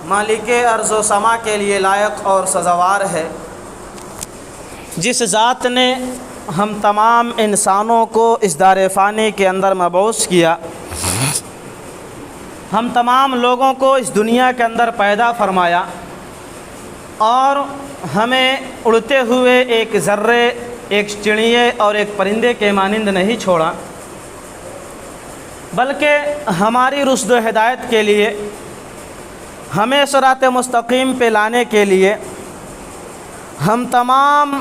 مالک ارض و سما کے لیے لائق اور سزاوار ہے، جس ذات نے ہم تمام انسانوں کو اس دار فانی کے اندر مبعوث کیا، ہم تمام لوگوں کو اس دنیا کے اندر پیدا فرمایا اور ہمیں اڑتے ہوئے ایک ذرے، ایک چڑیے اور ایک پرندے کے مانند نہیں چھوڑا، بلکہ ہماری رشد و ہدایت کے لیے، ہمیں صراط مستقیم پہ لانے کے لیے، ہم تمام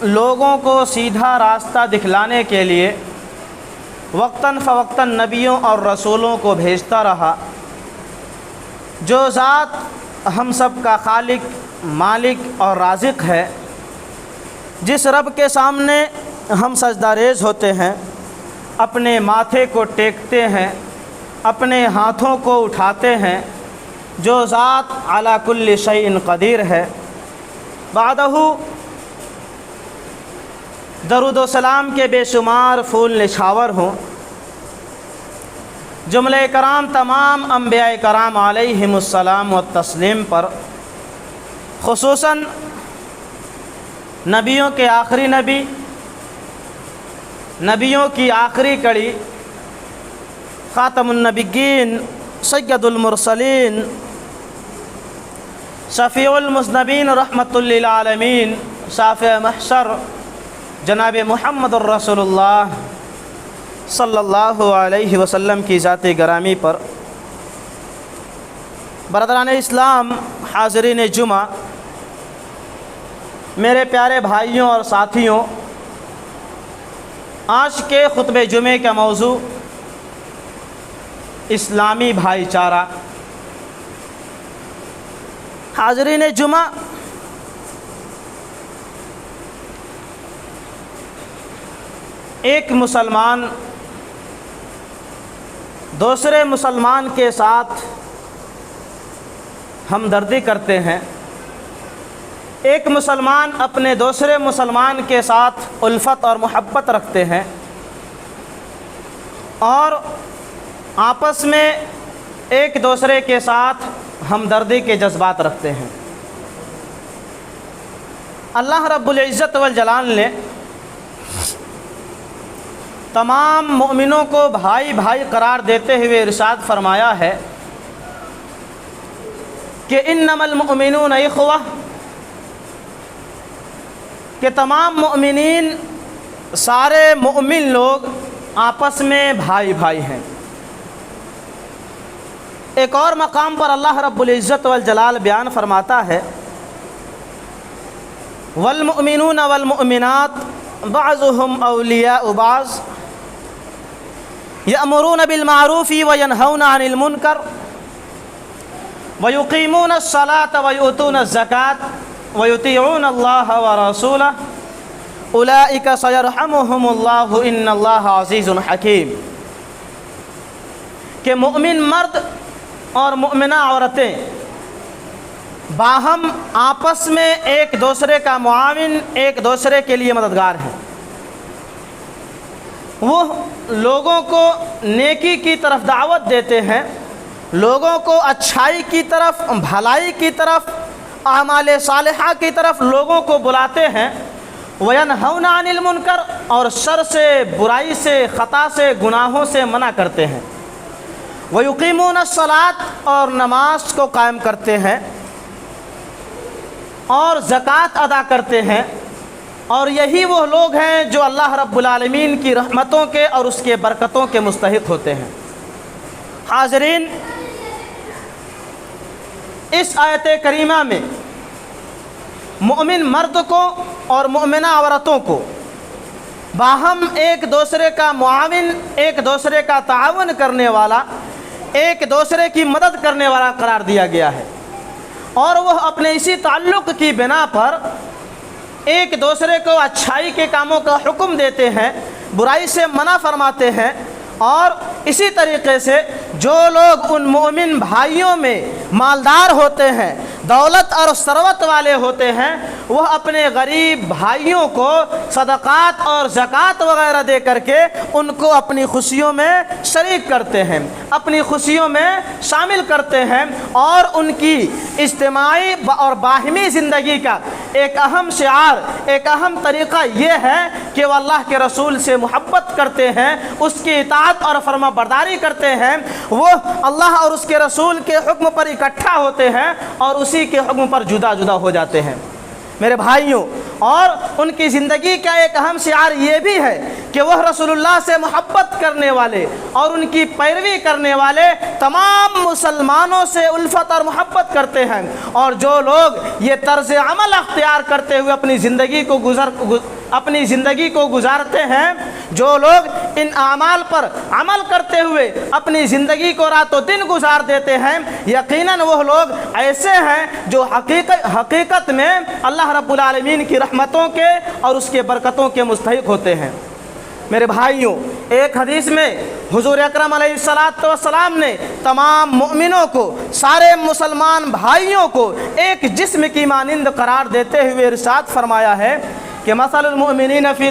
لوگوں کو سیدھا راستہ دکھلانے کے لیے وقتاً فوقتاً نبیوں اور رسولوں کو بھیجتا رہا۔ جو ذات ہم سب کا خالق، مالک اور رازق ہے، جس رب کے سامنے ہم سجدہ ریز ہوتے ہیں، اپنے ماتھے کو ٹیکتے ہیں، اپنے ہاتھوں کو اٹھاتے ہیں، جو ذات علی کل شیء قدیر ہے، بعدہ درود و سلام کے بے شمار پھول نچھاور ہوں۔ جملہ کرام تمام انبیاء کرام علیہم السلام و تسلیم پر، خصوصاً نبیوں کے آخری نبی، نبیوں کی آخری کڑی، خاتم النبیین، سید المرسلین، شفیع المذنبین، رحمۃ للعالمین، شافع محشر، جناب محمد الرسول اللہ صلی اللہ علیہ وسلم کی ذات گرامی پر، برادران اسلام، حاضرین جمعہ، میرے پیارے بھائیوں اور ساتھیوں، آج کے خطبہ جمعے کا موضوع اسلامی بھائی چارہ۔ حاضرین جمعہ، ایک مسلمان دوسرے مسلمان کے ساتھ ہمدردی کرتے ہیں، ایک مسلمان اپنے دوسرے مسلمان کے ساتھ الفت اور محبت رکھتے ہیں اور آپس میں ایک دوسرے کے ساتھ ہمدردی کے جذبات رکھتے ہیں۔ اللہ رب العزت والجلال نے تمام مومنوں کو بھائی بھائی قرار دیتے ہوئے ارشاد فرمایا ہے کہ انما المؤمنون اخوہ، کہ تمام مؤمنین، سارے مؤمن لوگ آپس میں بھائی بھائی ہیں۔ ایک اور مقام پر اللہ رب العزت والجلال بیان فرماتا ہے والمؤمنون والمؤمنات بعضهم اولیاء بعض یأمرون بالمعروف وینہون عن المنکر ویقیمون الصلاة ویؤتون الزکاة ویطیعون اللہ ورسولہ اولئک سیرحمہم اللہ ان اللہ عزیز حکیم، کہ مؤمن مرد اور مؤمنہ عورتیں باہم آپس میں ایک دوسرے کا معاون، ایک دوسرے کے لیے مددگار ہیں۔ وہ لوگوں کو نیکی کی طرف دعوت دیتے ہیں، لوگوں کو اچھائی کی طرف، بھلائی کی طرف، اعمال صالحہ کی طرف لوگوں کو بلاتے ہیں، وَيَنْهَوْنَ عَنِ الْمُنْكَرِ، اور شر سے، برائی سے، خطا سے، گناہوں سے منع کرتے ہیں، وَيُقِيمُونَ الصَّلَاةَ، اور نماز کو قائم کرتے ہیں اور زکوٰۃ ادا کرتے ہیں، اور یہی وہ لوگ ہیں جو اللہ رب العالمین کی رحمتوں کے اور اس کے برکتوں کے مستحق ہوتے ہیں۔ حاضرین، اس آیت کریمہ میں مومن مرد کو اور مومنہ عورتوں کو باہم ایک دوسرے کا معاون، ایک دوسرے کا تعاون کرنے والا، ایک دوسرے کی مدد کرنے والا قرار دیا گیا ہے، اور وہ اپنے اسی تعلق کی بنا پر ایک دوسرے کو اچھائی کے کاموں کا حکم دیتے ہیں، برائی سے منع فرماتے ہیں، اور اسی طریقے سے جو لوگ ان مومن بھائیوں میں مالدار ہوتے ہیں، दौलत और सरवत वाले होते हैं वह अपने गरीब भाइयों को सदक़ात और ज़कात वगैरह दे करके उनको अपनी खुशियों में शरीक करते हैं, अपनी खुशियों में शामिल करते हैं और उनकी इज्तिमाई और बाहिमी ज़िंदगी का एक अहम शिआर, एक अहम तरीक़ा ये है कि वह अल्लाह के रसूल से मोहब्बत करते हैं, उसकी इताअत और फरमाबरदारी करते हैं, वो अल्लाह और उसके रसूल के हुक्म पर इकट्ठा होते हैं और उसी के हुक्म पर जुदा जुदा हो जाते हैं मेरे भाइयों। और उनकी ज़िंदगी का एक अहम शिआर ये भी है कि वह रसूलुल्लाह से मोहब्बत करने वाले और उनकी पैरवी करने वाले तमाम मुसलमानों से उल्फत और मोहब्बत करते हैं। और जो लोग ये तर्ज़ अमल अख्तियार करते हुए अपनी ज़िंदगी को गुजारते हैं, जो लोग इन आमाल पर अमल करते हुए अपनी ज़िंदगी को रातों दिन गुजार देते हैं, यकीनन वह लोग ऐसे हैं जो हकीकत में अल्लाह रब्बुल आलमीन की रहमतों के और उसके बरकतों के मुस्तहिक होते हैं। मेरे भाइयों, एक हदीस में हुजूर अकरम अलैहिस्सलातु वस्सलाम ने तमाम मोमिनों को, सारे मुसलमान भाइयों को एक जिस्म की मानिंद करार देते हुए इरशाद फरमाया है कि मसलुल मुमिनीन फ़ी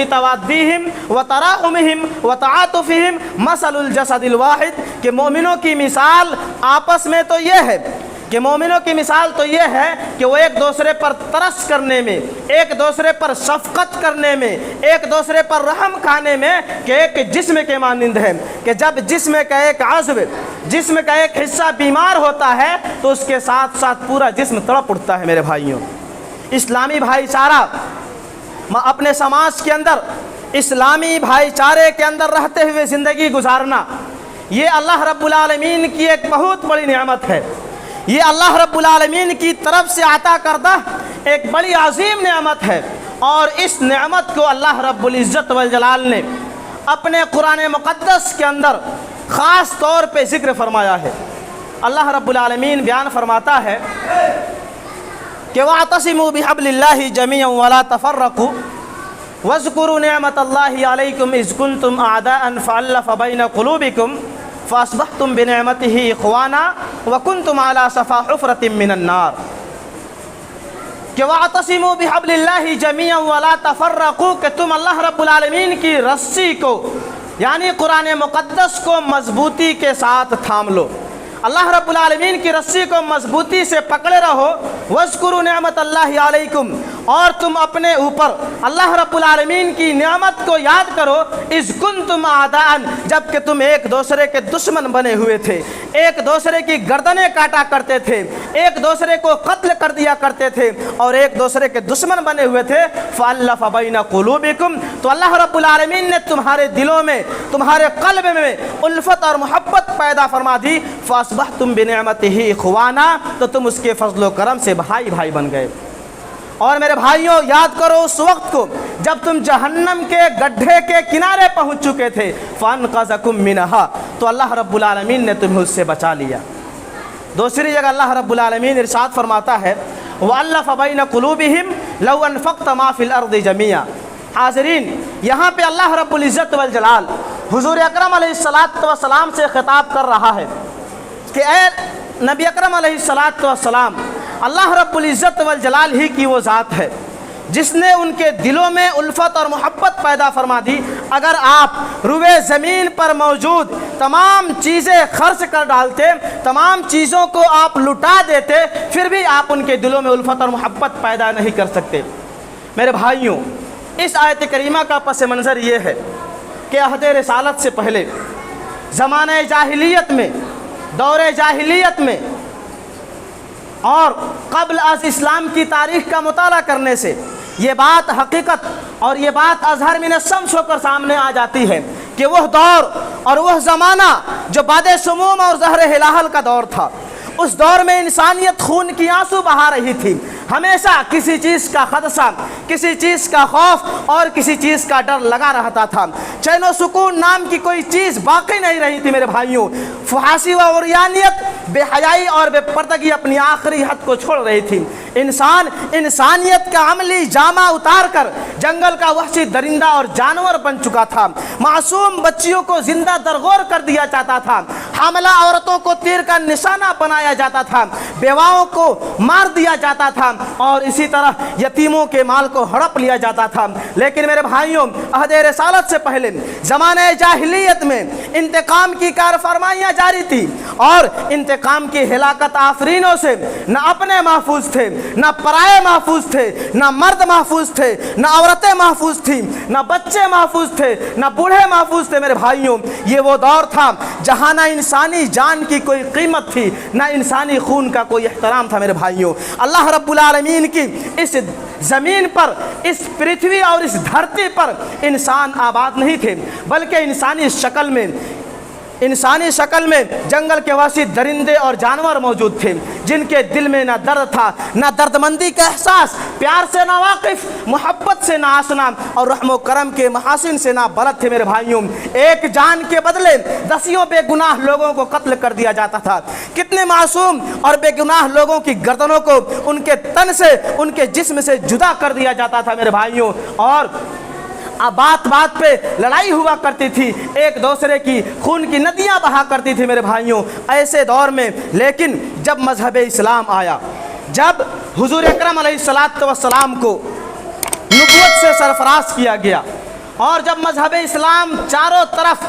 तवाद्दीहिम व तराहुमिहिम व तआतुफ़िहिम मसलुल जसदिल वाहिद, कि मोमिनों की मिसाल आपस में तो ये है कि मोमिनों की मिसाल तो ये है कि वो एक दूसरे पर तरस करने में, एक दूसरे पर शफ़क़त करने में, एक दूसरे पर रहम खाने में कि एक जिस्म के मानिंद है कि जब जिस्म का एक अज़्व, जिस्म का एक हिस्सा बीमार होता है तो उसके साथ साथ पूरा जिस्म तड़प उठता है। मेरे भाइयों, इस्लामी भाईचारा अपने समाज के अंदर, इस्लामी भाईचारे के अंदर रहते हुए ज़िंदगी गुजारना, ये अल्लाह रब्बुल आलमीन की एक बहुत बड़ी नेमत है। ये अल्लाह रब्बुल आलमीन की तरफ से अता करदा एक बड़ी अजीम नेमत है। और इस नेमत को अल्लाह रब्बुल इज़्ज़त वल जलाल ने अपने कुरान मुक़द्दस के अंदर ख़ास तौर पे ज़िक्र फरमाया है। अल्लाह रब्बुल आलमीन बयान फरमाता है कि वअतसिमू बिहब्लिल्लाहि जमीअन वला तफ़र्रक़ू वज़्कुरू निअमतल्लाहि अलैकुम इज़ कुंतुम अअदाअन फ़अल्लफ़ बैन क़ुलूबिकुम फ़अस्बहतुम बिनिअमतिही इख़वाना व कुंतुम अला सफ़ा हुफ़रतिम मिनन नार। कि वअतसिमू बिहब्लिल्लाहि जमीअन वला तफ़र्रक़ू, कि तुम अल्लाह रब्बुल आलमीन की रस्सी को यानी कुरान मुक़द्दस को मजबूती के साथ थाम लो, अल्लाह रब्बुल आलमीन की रस्सी को मजबूती से पकड़े रहो। वज़्कुरू निअमतल्लाहि अलैकुम, और तुम अपने ऊपर अल्लाह रब्बुल आलमीन की नियामत को याद करो। इज़ कुंतुम आदान, जबकि तुम एक दूसरे के दुश्मन बने हुए थे, एक दूसरे की गर्दनें काटा करते थे, एक दूसरे को कत्ल कर दिया करते थे और एक दूसरे के दुश्मन बने हुए थे। फ़अल्लफ़ बैन क़ुलूबिकुम, तो अल्लाह रब्बुल आलमीन ने तुम्हारे दिलों में, तुम्हारे क़ल्ब में उल्फत और मोहब्बत पैदा फरमा दी। फ़अस्बहतुम बिनिअमतिही इख़वाना, तो तुम उसके फज़्ल व करम से भाई भाई बन गए। और मेरे भाइयों, याद करो उस वक्त को जब तुम जहन्नम के गड्ढे के किनारे पहुंच चुके थे। फ़अनक़ज़कुम मिनहा, तो अल्लाह रब्बुल आलमीन ने तुम्हें उससे बचा लिया। दूसरी जगह अल्लाह रब्बुल आलमीन इरशाद फरमाता है वअल्लफ़ बैन क़ुलूबिहिम लौ अनफ़क़्त मा फ़िल अर्दि जमीआ। हाज़रीन, यहाँ पे अल्लाह रब्बुल इज़्ज़त वल जलाल हुज़ूर अकरम अलैहिस्सलातु वस्सलाम से ख़िताब कर रहा है कि ए नबी अकरम अलैहिस्सलातु वस्सलाम, अल्लाह रब्बुल इज़्ज़त वल जलाल ही की वो ज़ात है जिसने उनके दिलों में उल्फत और मोहब्बत पैदा फरमा दी। अगर आप रुए ज़मीन पर मौजूद तमाम चीज़ें खर्च कर डालते, तमाम चीज़ों को आप लुटा देते, फिर भी आप उनके दिलों में उल्फत और मोहब्बत पैदा नहीं कर सकते। मेरे भाइयों, इस आयत करीमा का पस मंज़र ये है कि अहद रिसालत से पहले ज़माने जाहिलियत में, दौरे जाहिलियत में और क़ब्ल अज़ इस्लाम की तारीख़ का मुताला करने से ये बात हकीकत और ये बात अज़हर मिन अश-शम्स होकर सामने आ जाती है कि वह दौर और वह ज़माना जो बादे सुमूम और ज़हर हिलाहल का दौर था, उस दौर में इंसानियत खून की आंसू बहा रही थी। हमेशा किसी चीज़ का खदशा, किसी चीज़ का खौफ और किसी चीज़ का डर लगा रहता था। चैन व सुकून नाम की कोई चीज़ बाकी नहीं रही थी। मेरे भाइयों, फहाशी व उरियानियत, बेहयाई और बेपर्दगी अपनी आखिरी हद को छोड़ रही थी। इंसान इंसानियत का अमली जामा उतार कर जंगल का वहशी दरिंदा और जानवर बन चुका था। मासूम बच्चियों को जिंदा दरगोर कर दिया जाता था। हामिला औरतों को तीर का निशाना बनाया जाता था, बेवाओं को मार दिया जाता था और इसी तरह यतीमों के माल को हड़प लिया जाता था। लेकिन मेरे भाइयों, अहदे रिसालत से पहले ज़माने जाहिलियत में इंतकाम की कारफरमाइयाँ जारी थी और इंतकाम की हिलाकत आफरीनों से न अपने महफूज थे, न पराए महफूज थे, न मर्द महफूज थे, न औरतें महफूज थी, न बच्चे महफूज थे, न बूढ़े महफूज थे। मेरे भाइयों, ये वो दौर था जहाँ ना इंसानी जान की कोई कीमत थी, ना इंसानी खून का कोई एहतराम था। मेरे भाइयों, अल्लाह रब्बुल आलमीन की इस ज़मीन पर, इस पृथ्वी और इस धरती पर इंसान आबाद नहीं थे, बल्कि इंसानी शक्ल में जंगल के वासी दरिंदे और जानवर मौजूद थे, जिनके दिल में ना दर्द था, ना दर्दमंदी का एहसास, प्यार से ना वाकिफ, मोहब्बत से ना आसना और रहमो करम के महासिन से ना बलद थे। मेरे भाइयों, एक जान के बदले दसियों बेगुनाह लोगों को कत्ल कर दिया जाता था। कितने मासूम और बेगुनाह लोगों की गर्दनों को उनके तन से, उनके जिस्म से जुदा कर दिया जाता था। मेरे भाइयों, और बात बात पे लड़ाई हुआ करती थी, एक दूसरे की खून की नदियां बहा करती थी। मेरे भाइयों, ऐसे दौर में लेकिन जब मजहब इस्लाम आया, जब हुजूर अकरम अलैहिस्सलातु वस्सलाम को नबूवत से सरफराज किया गया और जब मजहब इस्लाम चारों तरफ